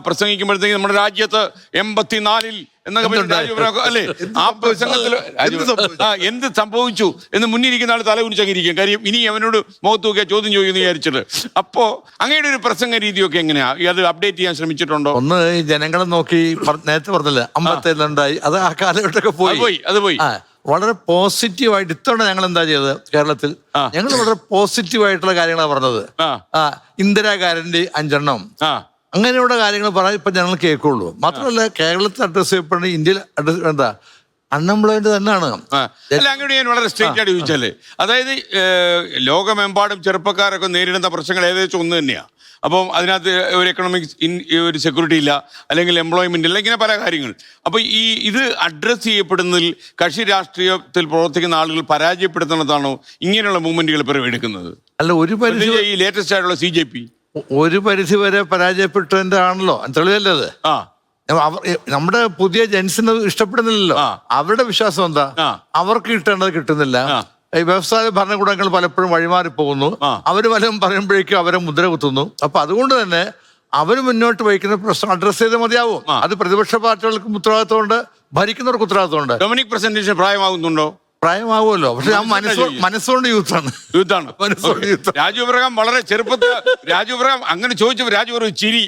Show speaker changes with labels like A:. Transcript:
A: പ്രസംഗിക്കുമ്പോഴത്തേക്ക് നമ്മുടെ രാജ്യത്ത് 84-ൽ എന്നൊക്കെ അല്ലേ ആ പ്രസംഗത്തിൽ എന്ത് സംഭവിച്ചു എന്ന് മുന്നിരിക്കുന്ന ആൾ തല കുനിച്ചങ്ങിരിക്കും. കാര്യം ഇനി അവനോട് മുഖത്ത് നോക്കിയാൽ ചോദ്യം ചോദിക്കുന്നു വിചാരിച്ചിട്ട്. അപ്പോ അങ്ങയുടെ ഒരു പ്രസംഗ രീതിയൊക്കെ എങ്ങനെയാ അത് അപ്ഡേറ്റ് ചെയ്യാൻ ശ്രമിച്ചിട്ടുണ്ടോ?
B: ഒന്ന് ഈ ജനങ്ങളെ നോക്കി നേരത്തെ പറഞ്ഞില്ലേ 57 അത് ആ കാലഘട്ടമൊക്കെ പോയി. വളരെ പോസിറ്റീവായിട്ട് ഇത്തവണ ഞങ്ങൾ എന്താ ചെയ്തത് കേരളത്തിൽ, ഞങ്ങൾ വളരെ പോസിറ്റീവായിട്ടുള്ള കാര്യങ്ങളാണ് പറഞ്ഞത്. ഇന്ദിരാ ഗ്യാരണ്ടി 5 അങ്ങനെയുള്ള കാര്യങ്ങൾ പറയാൻ ഇപ്പൊ ഞങ്ങൾ കേൾക്കുള്ളൂ. മാത്രമല്ല കേരളത്തിൽ അഡ്രസ് ചെയ്യപ്പെടുന്ന ഇന്ത്യയിൽ അഡ്രസ് എന്താ അൺഎംപ്ലോയ്മെന്റ് തന്നെയാണ്.
A: അല്ല അങ്ങോട്ട് ഞാൻ വളരെ സ്ട്രേറ്റ് ആയിട്ട് ചോദിച്ചാലേ, അതായത് ലോകമെമ്പാടും ചെറുപ്പക്കാരൊക്കെ നേരിടുന്ന പ്രശ്നങ്ങൾ ഏകദേശം ഒന്ന് തന്നെയാണ്. അപ്പം അതിനകത്ത് ഒരു എക്കണോമിക്സ് ഒരു സെക്യൂരിറ്റി ഇല്ല, അല്ലെങ്കിൽ എംപ്ലോയ്മെന്റ് ഇല്ല, ഇങ്ങനെ പല കാര്യങ്ങൾ. അപ്പൊ ഇത് അഡ്രസ്സ് ചെയ്യപ്പെടുന്നതിൽ കക്ഷി രാഷ്ട്രീയത്തിൽ പ്രവർത്തിക്കുന്ന ആളുകൾ പരാജയപ്പെടുത്തുന്നതാണോ ഇങ്ങനെയുള്ള മൂവ്മെന്റുകൾ ഇപ്പോൾ എടുക്കുന്നത്?
B: അല്ല, ഒരു പരിധി
A: ഈ ലേറ്റസ്റ്റ് ആയിട്ടുള്ള CJP
B: ഒരു പരിധി വരെ പരാജയപ്പെട്ടതിന്റെ ആണല്ലോ തെളിവല്ലേ അത്. നമ്മുടെ പുതിയ ജെൻസിന് ഇഷ്ടപ്പെടുന്നില്ലല്ലോ. അവരുടെ വിശ്വാസം എന്താ, അവർക്ക് കിട്ടേണ്ടത് കിട്ടുന്നില്ല. ഈ വ്യവസായ ഭരണകൂടങ്ങൾ പലപ്പോഴും വഴിമാറി പോകുന്നു. അവര് വല്ലതും പറയുമ്പോഴേക്കും അവരെ മുദ്ര കുത്തുന്നു. അപ്പൊ അതുകൊണ്ട് തന്നെ അവര് മുന്നോട്ട് വയ്ക്കുന്ന പ്രശ്നം അഡ്രസ് ചെയ്ത് മതിയാവും. അത് പ്രതിപക്ഷ പാർട്ടികൾക്കും ഉത്തരവാദിത്തമുണ്ട്, ഭരിക്കുന്നവർക്ക് ഉത്തരവാദിത്തമുണ്ട്.
A: Dominic presentation പ്രായമാകുന്നുണ്ടോ?
B: പ്രായമാവുമല്ലോ, പക്ഷെ ആ മനസ്സുകൊണ്ട് യൂത്താണ്.
A: രാജു എബ്രഹാം വളരെ ചെറുപ്പത്തിൽ രാജു എബ്രഹാം അങ്ങനെ ചോദിച്ചപ്പോൾ രാജു ഒരു ചിരി